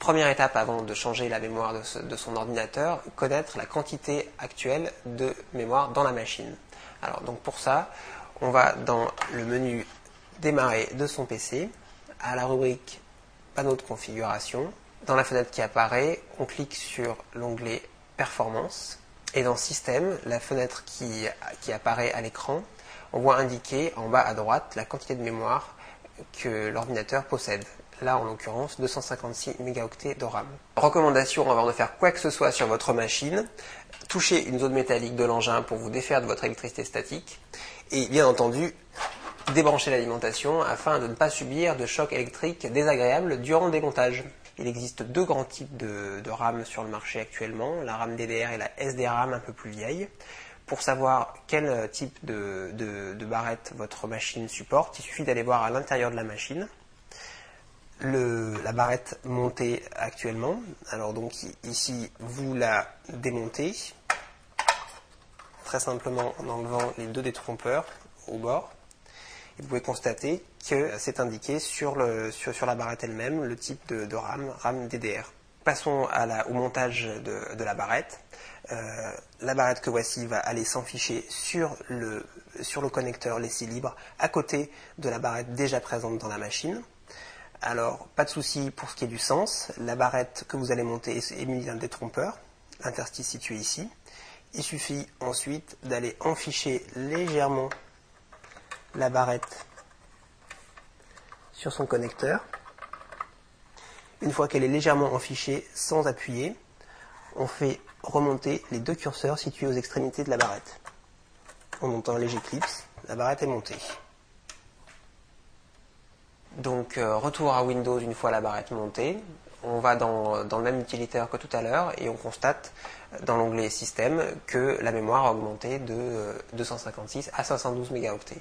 Première étape avant de changer la mémoire de son ordinateur, connaître la quantité actuelle de mémoire dans la machine. Alors donc pour ça, on va dans le menu démarrer de son PC, à la rubrique panneau de configuration. Dans la fenêtre qui apparaît, on clique sur l'onglet performance et dans système, la fenêtre qui apparaît à l'écran, on voit indiquer en bas à droite la quantité de mémoire que l'ordinateur possède. Là, en l'occurrence, 256 mégaoctets de RAM. Recommandation avant de faire quoi que ce soit sur votre machine, touchez une zone métallique de l'engin pour vous défaire de votre électricité statique et bien entendu, débrancher l'alimentation afin de ne pas subir de chocs électriques désagréables durant le démontage. Il existe deux grands types de RAM sur le marché actuellement, la RAM DDR et la SDRAM un peu plus vieille. Pour savoir quel type de barrette votre machine supporte, il suffit d'aller voir à l'intérieur de la machine la barrette montée actuellement. Alors donc ici, vous la démontez très simplement en enlevant les deux détrompeurs au bord. Et vous pouvez constater que c'est indiqué sur la barrette elle-même le type de RAM, RAM DDR. Passons au montage de la barrette. La barrette que voici va aller s'enficher sur le connecteur laissé libre à côté de la barrette déjà présente dans la machine. Alors, pas de souci pour ce qui est du sens. La barrette que vous allez monter est munie d'un détrompeur, l'interstice situé ici. Il suffit ensuite d'aller enficher légèrement la barrette sur son connecteur. Une fois qu'elle est légèrement enfichée sans appuyer, on fait remonter les deux curseurs situés aux extrémités de la barrette. En montant un léger clips, la barrette est montée. Donc retour à Windows une fois la barrette montée. On va dans le même utilitaire que tout à l'heure et on constate dans l'onglet Système que la mémoire a augmenté de 256 à 512 mégaoctets.